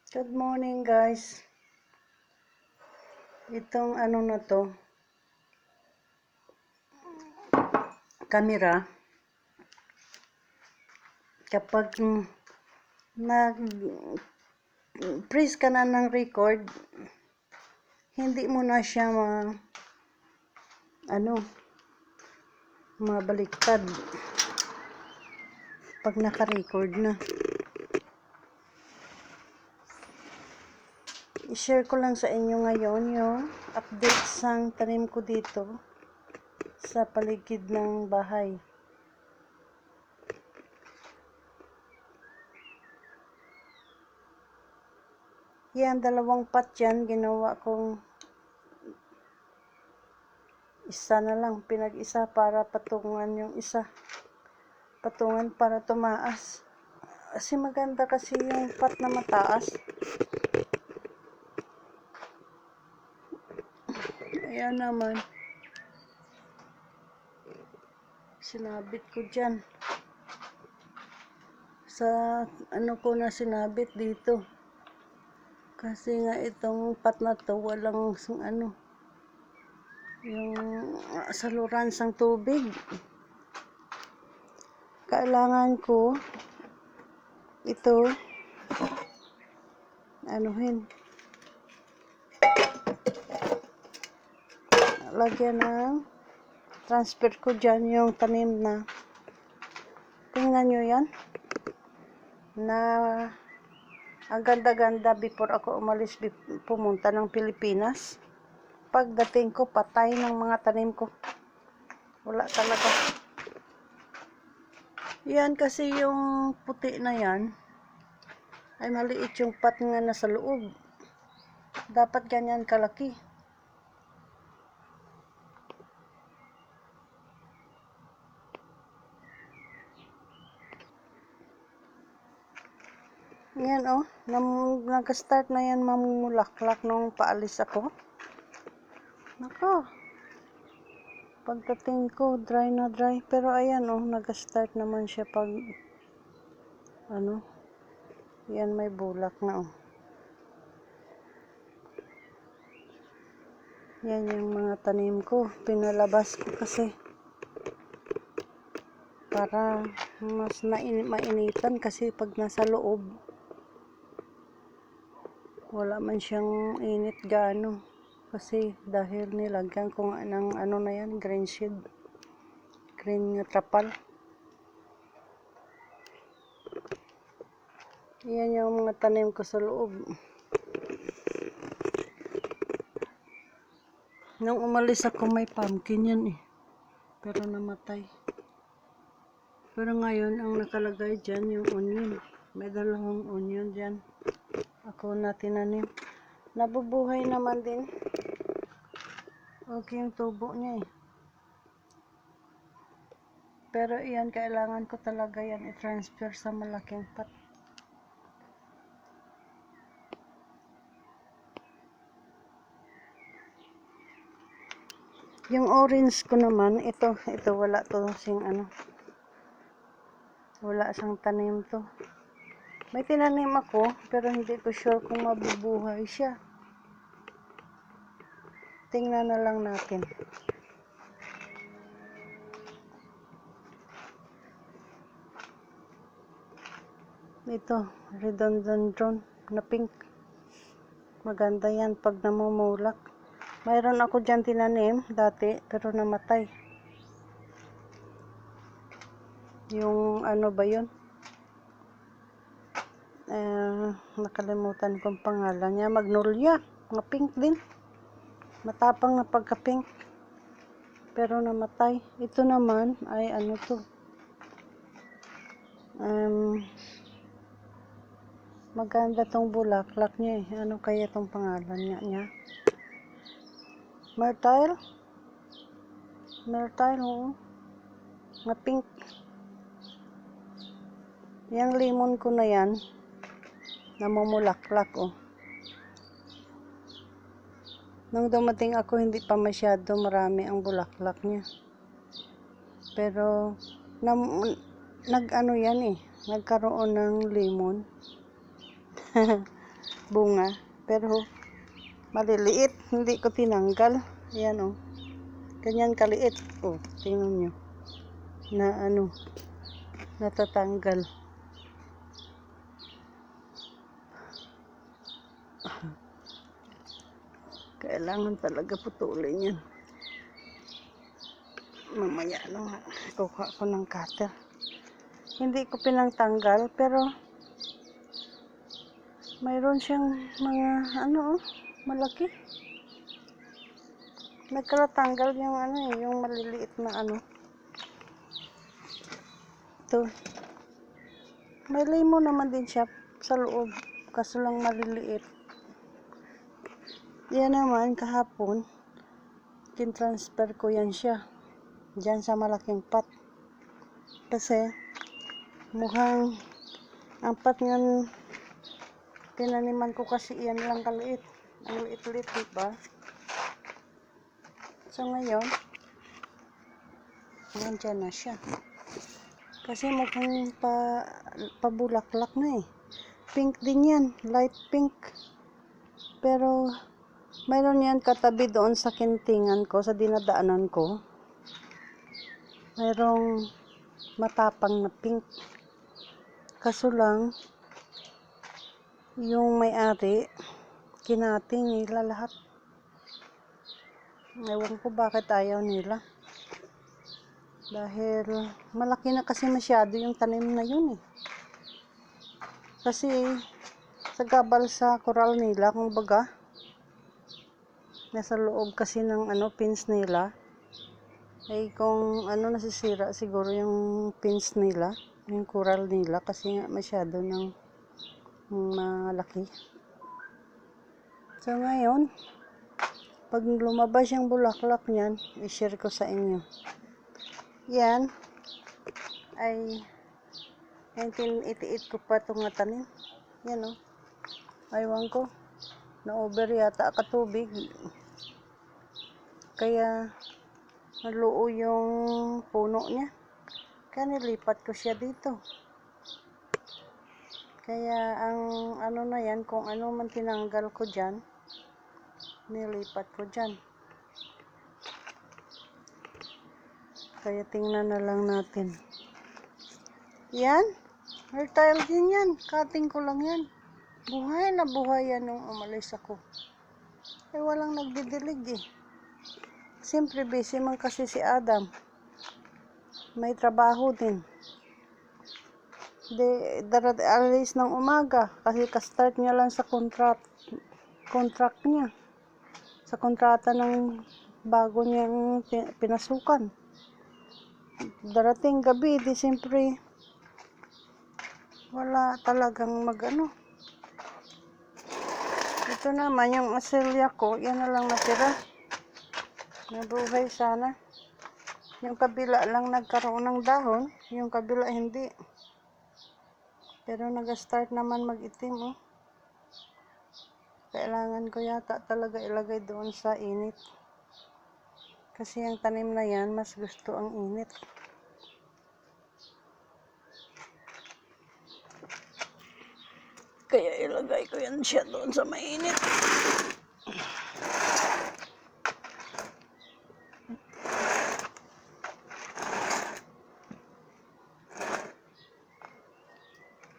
Good morning guys. Itong ano na to, camera, kapag nag-press ka na ng record, hindi mo na siya mabaliktad pag naka-record na. I-share ko lang sa inyo ngayon yung update sang tanim ko dito sa paligid ng bahay. Yan, 2 pot yan, ginawa kong isa na lang, pinag-isa para patungan yung isa. Patungan para tumaas. Kasi maganda kasi yung pot na mataas. Ayan naman. Sinabit ko dyan. Sa ano ko na sinabit dito. Kasi nga itong pot na to walang yung saluran sang tubig. Kailangan ko ito lagyan ng transfer ko dyan yung tanim na. Tingnan nyo yan. Na ang ganda-ganda before ako umalis pumunta ng Pilipinas. Pagdating ko, patay ng mga tanim ko. Wala talaga. Yan kasi yung puti na yan ay maliit yung pot nga nasa loob. Dapat ganyan kalaki. Yan nag-start na yan mamumulaklak nung paalis ako. Nako. Pagdating ko, dry na dry. Pero ayan nag-start naman siya pag yan may bulak na Yan yung mga tanim ko. Pinalabas ko kasi para mas mainitan kasi pag nasa loob wala man siyang init gaano. Kasi dahil nilagyan ko nga ng na yan, green shade. Green nga trapal. Yan yung mga tanim ko sa loob. Nung umalis ako may pumpkin yan pero namatay. Pero ngayon ang nakalagay dyan yung onion. May 2 onion dyan. Ako na tinanim. Nabubuhay naman din. Okay yung tubo niya Pero iyan, kailangan ko talaga yan i-transfer sa malaking pot. Yung orange ko naman, ito wala to wala sang tanim to. May tinanim ako, pero hindi ko sure kung mabubuhay siya. Tingnan na lang natin. Ito, rhododendron na pink. Maganda yan pag namumulak. Mayroon ako dyan tinanim dati, pero namatay. Yung ba yun? Nakalimutan kong pangalan niya. Magnolia. Mga pink din. Matapang na pagka-pink. Pero namatay. Ito naman ay to. Maganda tong bulaklak niya Ano kaya tong pangalan niya? Myrtle, Nga pink. Yang lemon ko na yan. Namumulaklak Nung dumating ako, hindi pa masyado marami ang bulaklak niya. Pero, nagkaroon ng lemon. bunga. Pero maliliit, hindi ko tinanggal. Ayan o. Ganyan kaliit. O, tingnan nyo. Na ano, natatanggal. Kailangan talaga putulin yan. Mamaya lang kuha ko ng cutter. Hindi ko pinangtanggal pero mayroon siyang mga ano malaki. Nagkatanggal yung ano yung maliliit na ano. Ito. May lemon naman din siya sa loob. Kaso lang maliliit. Yan naman kahapon. Tintransfer ko yan siya. Diyan sa malaking pot. Kasi mukhang ang pot ng tinaniman ko kasi yan lang kaliit. Ang liit-liit, diba? So ngayon, nandyan na siya. Kasi mukhang pabulaklak na eh. Pink din yan. Light pink. Pero mayroon yan katabi doon sa kintingan ko, sa dinadaanan ko. Mayroong matapang na pink. Kaso lang, yung may-ari, kinating nila lahat. Ewan ko bakit ayaw nila. Dahil malaki na kasi masyado yung tanim na yun eh. Kasi sa gabal sa koral nila, kung baga, nasa loob kasi ng ano, pins nila. Ay kung ano nasisira siguro yung pins nila, yung coral nila kasi nga masyado ng malaki. So ngayon, pag lumabas yung bulaklak niyan, i-share ko sa inyo. Yan ay 1988 ko pa itong natanim. Yan o. Aywan ko. Na-over yata katubig. Kaya naluo yung puno niya. Kaya nilipat ko siya dito. Kaya ang ano na yan, kung ano man tinanggal ko dyan, nilipat ko dyan. Kaya tingnan na lang natin. Yan. Fertile din yan. Cutting ko lang yan. Buhay na buhay yan nung umalis ako. Eh walang nagdidilig eh. Siyempre busy man kasi si Adam. May trabaho din. Alis ng umaga kasi ka-start niya lang sa contract niya. Sa kontrata ng bago niyang pinasukan. Darating gabi, di siyempre wala talagang magano. Ito naman yung aselya ko, yan na lang natira. Nabuhay sana. Yung kabila lang nagkaroon ng dahon, yung kabila hindi. Pero nag-start naman mag-itim, oh. Kailangan ko yata talaga ilagay doon sa init. Kasi yung tanim na yan, mas gusto ang init. Kaya ilagay ko yan siya doon sa mainit.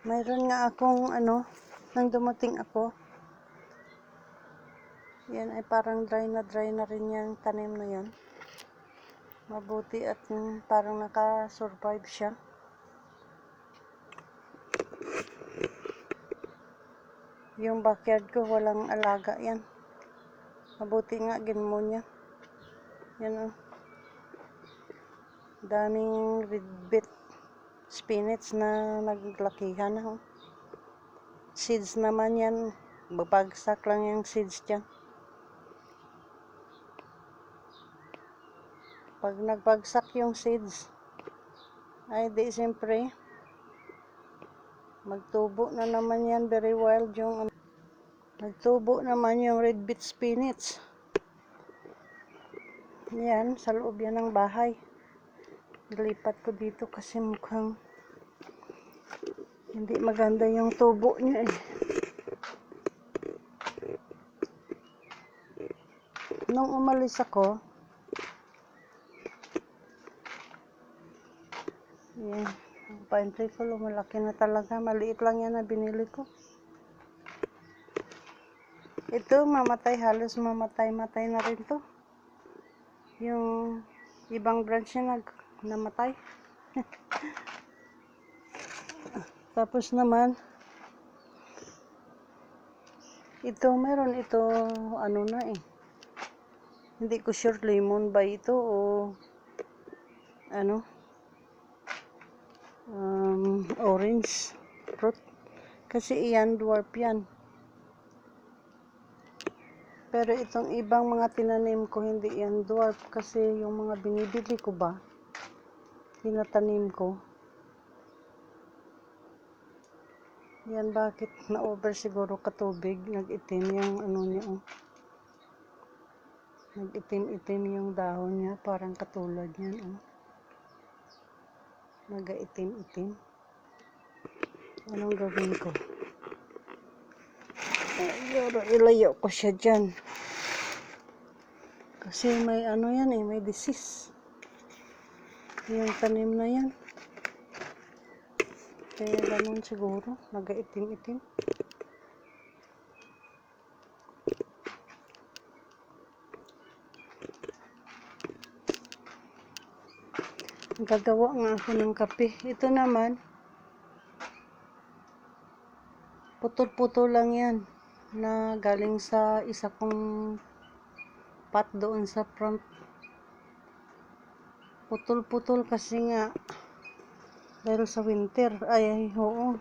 Mayroon nga akong ano, nang dumating ako. Yan ay parang dry na rin yung tanim na yan. Mabuti at parang naka-survive siya. Yung backyard ko walang alaga yan. Mabuti nga ginmonya. Yan oh. Daming red beet spinach na naglakihan na oh. Seeds naman yan. Babagsak lang yung seeds dyan. Pag nagbagsak yung seeds, ay di siyempre, magtubo na naman yan, very wild yung, nagtubo naman yung red beet spinach. Yan, sa loob yan ng bahay. Dilipat ko dito kasi mukhang hindi maganda yung tubo niya eh. nung umalis ako, yan, ang pine tree ko lumalaki na talaga. Maliit lang yan na binili ko. Ito, mamatay, halos mamatay na rin to. Yung ibang branch niya namatay. Tapos naman, ito, meron ito, ano na eh. Hindi ko sure lemon ba ito o ano, orange fruit. Kasi iyan, dwarf yan. Pero itong ibang mga tinanim ko, hindi yan dwarf. Kasi yung mga binibili ko ba, tinatanim ko. Yan, bakit na-over siguro katubig, nag-itim yung ano niya. Oh. Nag-itim-itim yung dahon niya, parang katulad yan. Oh. Nag-itim-itim. Anong gawin ko? Ilayo ko siya dyan. Kasi may ano yan eh, may disease. Yung tanim na yan. Kaya ganun siguro, nag-itim-itim. Gagawa nga ako ng kape. Ito naman, putol-putol lang yan. Na galing sa isa kong pot doon sa front. Putol-putol kasi nga dahil sa winter. Ay, oo.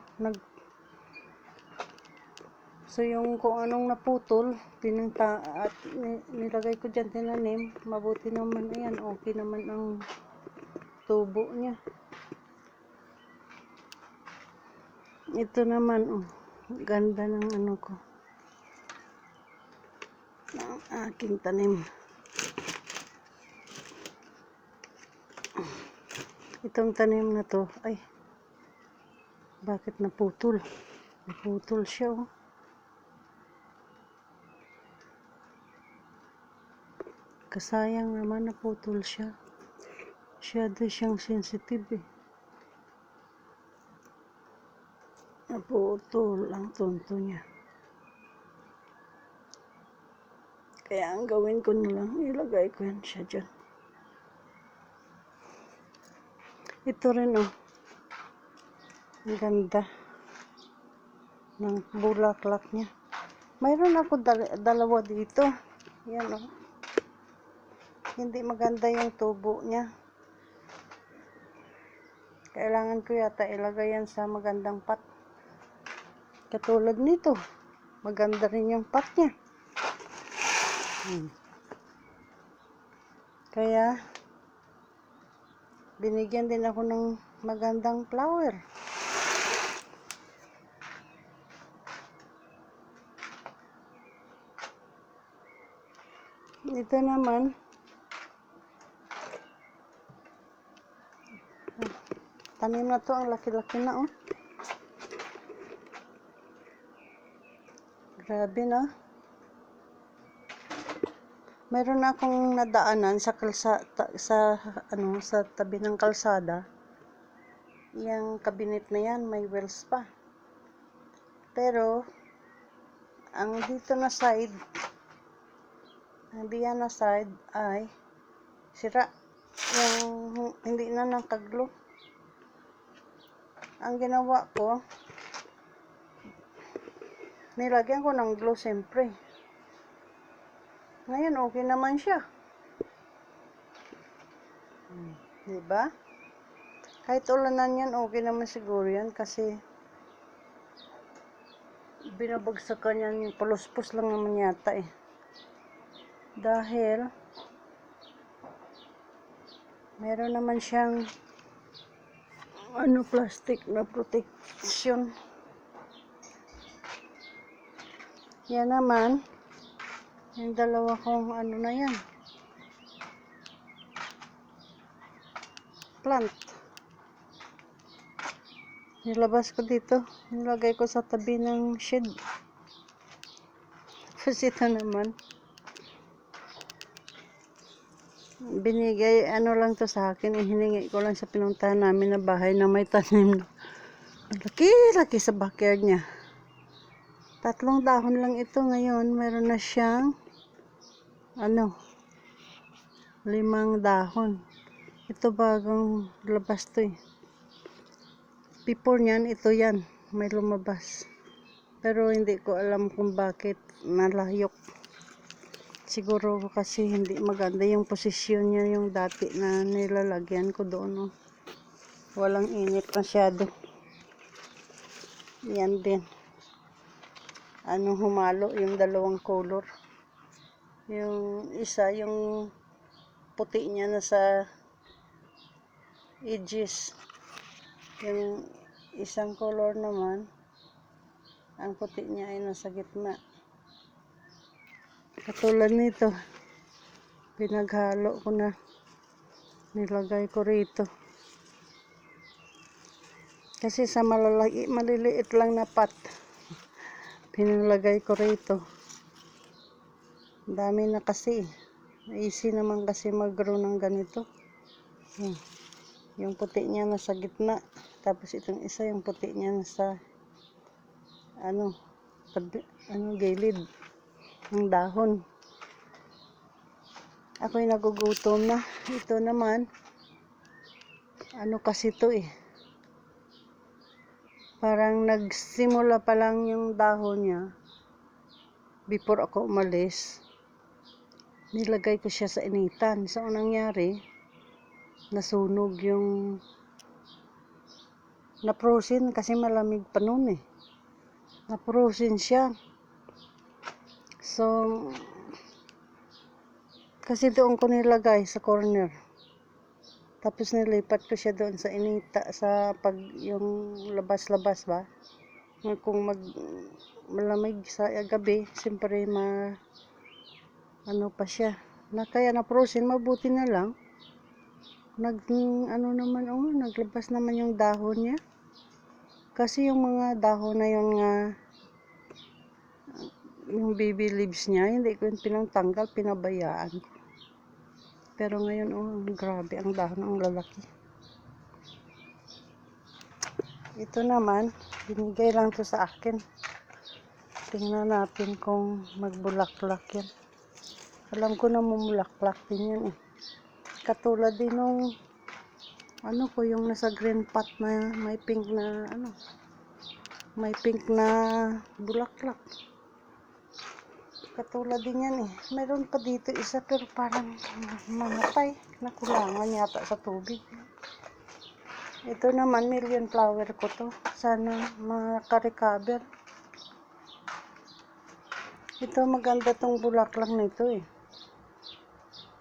So yung kung anong naputol, pinunta at nilagay ko dyan, tinanim. Mabuti naman, ayan, okay naman ang tubo niya. Ito naman, oh, ganda ng ano ko. Ang aking tanim. Itong tanim na to, ay, bakit naputol? Naputol siya, oh. Kasayang naman naputol siya. Masyado siyang sensitive eh. Naputol ang tunto niya. Kaya ang gawin ko na lang, ilagay ko yan siya dyan. Ito rin oh. Ang ganda ng bulaklak niya. Mayroon ako dalawa dito. Yan oh. Hindi maganda yung tubo niya. Kailangan ko yata ilagay yan sa magandang pot. Katulad nito. Maganda rin yung pot niya. Kaya, binigyan din ako ng magandang flower. Ito naman, tanim na to, ang laki-laki na oh. Grabe na. Mayroon akong nadaanan sa sa tabi ng kalsada. Yung cabinet na yan, may wheels pa. Pero ang dito na side, ang diyan na side ay sira. Yung hindi na nakaglo. Ang ginawa ko, nilagyan ko ng glue siyempre. Ngayon, okay naman siya. Diba? Kahit ulanan yan, okay naman siguro yan kasi binabagsakan yan, yung paluspos lang naman yata eh. Dahil meron naman siyang ano, plastic na protection. Yan naman, yung dalawa kong ano na yan, plant. Nilabas ko dito, nilagay ko sa tabi ng shed. Tapos ito naman, Binigay, ano lang to sa akin, hiningi ko lang sa pinuntahan namin na bahay na may tanim. Laki-laki sa backyard niya. 3 dahon lang ito ngayon. Meron na siyang, 5 dahon. Ito bagong labas to eh. Before niyan, ito yan. May lumabas. Pero hindi ko alam kung bakit nalayok. Siguro kasi hindi maganda yung posisyon niya yung dati na nilalagyan ko doon. Walang init masyado. Yan din. Humalo yung dalawang color. Yung isa, yung puti niya nasa edges. Yung isang color naman, ang puti niya ay nasa gitna. Katulad nito, pinaghalo ko na, nilagay ko rito. Kasi sa maliliit lang na pot, pinalagay ko rito. Dami na kasi. Easy naman kasi mag-grow ng ganito. Yung puti niya nasa gitna, tapos itong isa yung puti niya nasa gilid ng dahon. Ako'y nagugutom na. Ito naman, kasi to eh. Parang nagsimula pa lang yung dahon niya. Before ako umalis, nilagay ko siya sa initan. So, anong nangyari? Nasunog yung na-frozen kasi malamig pa noon eh. Na-frozen siya. So, kasi doon ko nilagay sa corner. Tapos nilipat ko siya doon sa inita, yung labas-labas ba. Kung malamig sa gabi, siyempre pa siya. Kaya na-frozen, mabuti na lang. Naglabas naman yung dahon niya. Kasi yung mga dahon na yun nga, yung baby leaves niya, hindi ko yung pinatanggal, pinabayaan ko. Pero ngayon, grabe ang dahon, ang lalaki. Ito naman, binigay lang to sa akin. Tingnan natin kung magbulaklak yan. Alam ko na mamulaklak din yan eh. Katulad din nung, yung nasa green pot na may pink na bulaklak. Katulad din yan eh. Mayroon pa dito isa pero parang mamatay. Nakulangan yata sa tubig. Ito naman, million flower ko to. Sana makarecover. Ito maganda tong bulaklak nito eh.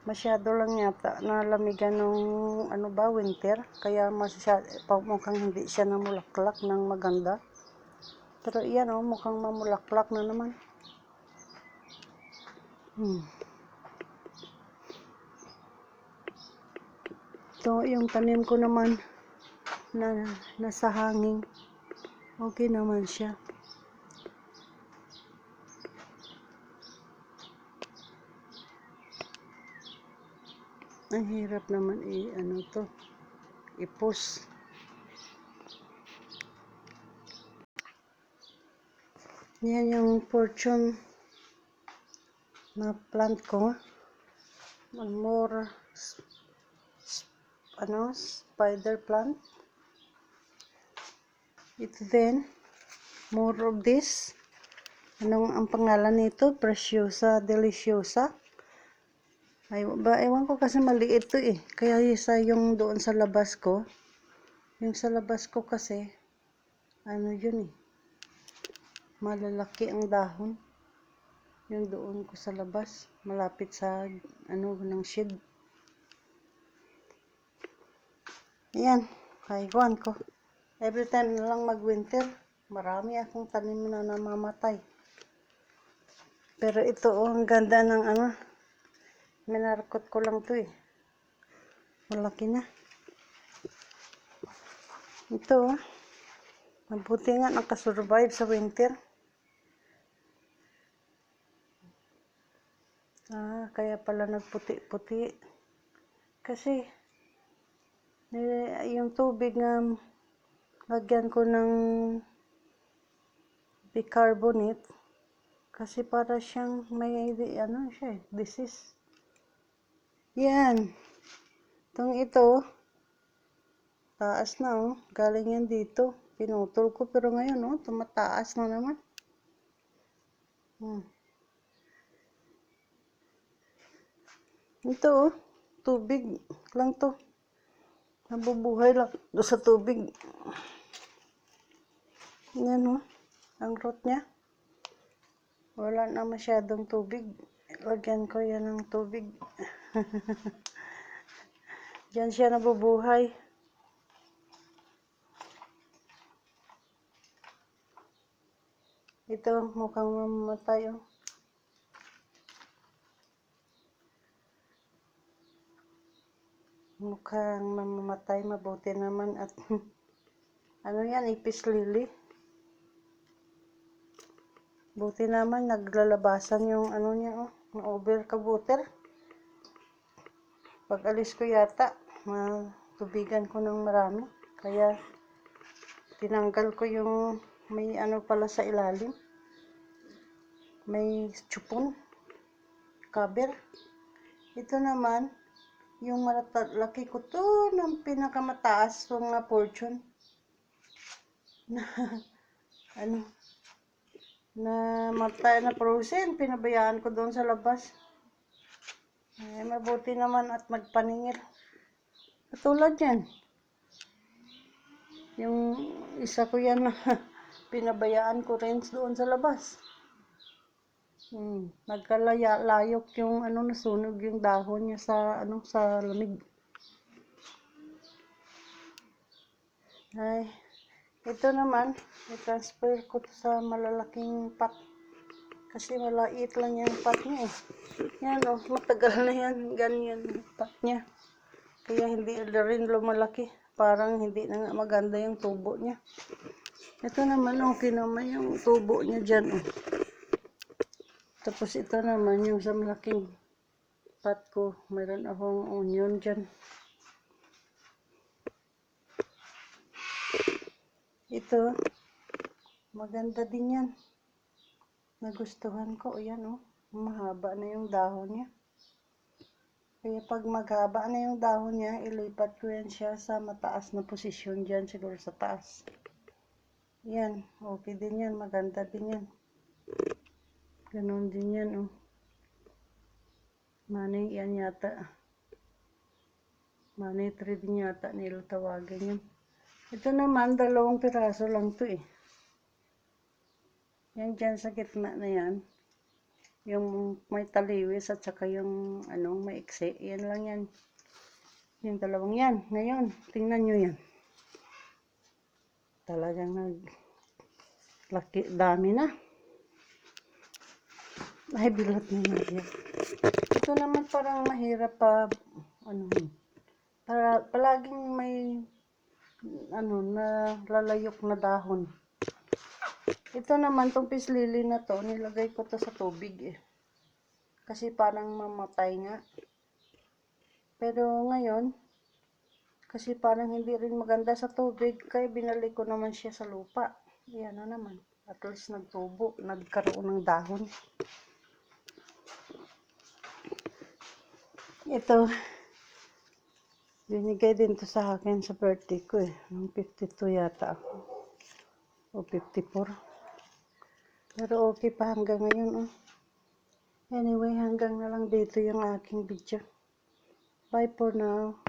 Masyado lang yata nalamigan nung winter. Kaya mukhang hindi siya namulaklak ng maganda. Pero iyan mukhang mamulaklak na naman. Ito yung tanim ko naman na nasa hangin. Okay naman siya. Ang hirap naman ipus. Yan yung fortune na plant ko. One more spider plant. Ito din, more of this. Ang pangalan nito? Preciosa Deliciosa. Ewan ko kasi maliit to eh. Kaya isa yung doon sa labas ko. Yung sa labas ko kasi, yun eh. Malalaki ang dahon. Yung doon ko sa labas. Malapit sa, ng shade. Ayan. Kaiguan ko. Every time na lang mag-winter, marami akong tanim na namamatay. Pero ito ang ganda ng minarkot ko lang to eh. Malaki na. Ito mabuti nga nakasurvive sa winter. Kaya pala nagputi-puti. Kasi, yung tubig nga, lagyan ko ng bicarbonate. Kasi para siyang may, disease. Yan. Ito, taas na oh. Galing yan dito. Pinutol ko pero ngayon oh, tumataas na naman. Ito oh, tubig lang to. Nabubuhay lang do sa tubig. Yan oh, ang root niya. Wala na masyadong tubig. Lagyan ko yan ng tubig. Diyan siya nabubuhay. Ito, mukhang mamamatay oh. Mukhang mamamatay, mabuti naman at ano yan, ipis lily. Buti naman naglalabasan yung ano niya oh, na-over kabuter. Pag alis ko yata, matubigan ko ng marami. Kaya tinanggal ko yung may ano pala sa ilalim. May chupon, cover. Ito naman, yung laki ko to ng pinakamataas yung fortune. Ano, na matay na frozen, pinabayaan ko doon sa labas. Ay, mabuti naman at magpaningil. Katulad yan. Yung isa ko yan na pinabayaan ko rin doon sa labas. Nagkalayok yung ano, nasunog yung dahon niya sa ano, sa lamig. Ay, ito naman, i-transfer ko to sa malalaking pot. Kasi malait lang yung pot niya eh. Yan oh, matagal na yan, ganyan yung pot niya. Kaya hindi rin lumalaki. Parang hindi na nga maganda yung tubo niya. Ito naman, okay naman yung tubo niya dyan oh. Tapos ito naman yung sa malaking pot ko. Mayroon akong onion dyan. Ito, maganda din yan. Nagustuhan ko. Ayan oh, mahaba na yung dahon niya. Kaya pag maghaba na yung dahon niya, ilipat ko yan siya sa mataas na posisyon dyan, siguro sa taas. Yan, okay din yan. Maganda din yan. Ganon din yan oh. Money yan yata. Money tree din yata nila tawagan yan. Ito naman, 2 piraso lang to eh. Yan dyan sa gitna na yan. Yung may taliwis at saka yung ano, may iksi. Yan lang yan. Yung 2 yan. Ngayon, tingnan nyo yan. Talagang dami na. Ay, bilot na yan. Ito naman parang mahirap pa, palaging may, nalayok na dahon. Ito naman, tong peace lily na to, nilagay ko to sa tubig eh. Kasi parang mamatay nga. Pero ngayon, kasi parang hindi rin maganda sa tubig, kaya binalik ko naman siya sa lupa. Yan na naman. At least nagtubo, nagkaroon ng dahon. Ito, binigay din to sa akin sa birthday ko eh. Nung 52 yata ako. O 54. Pero okay pa hanggang ngayon oh. Anyway, hanggang na lang dito yung aking video. Bye for now.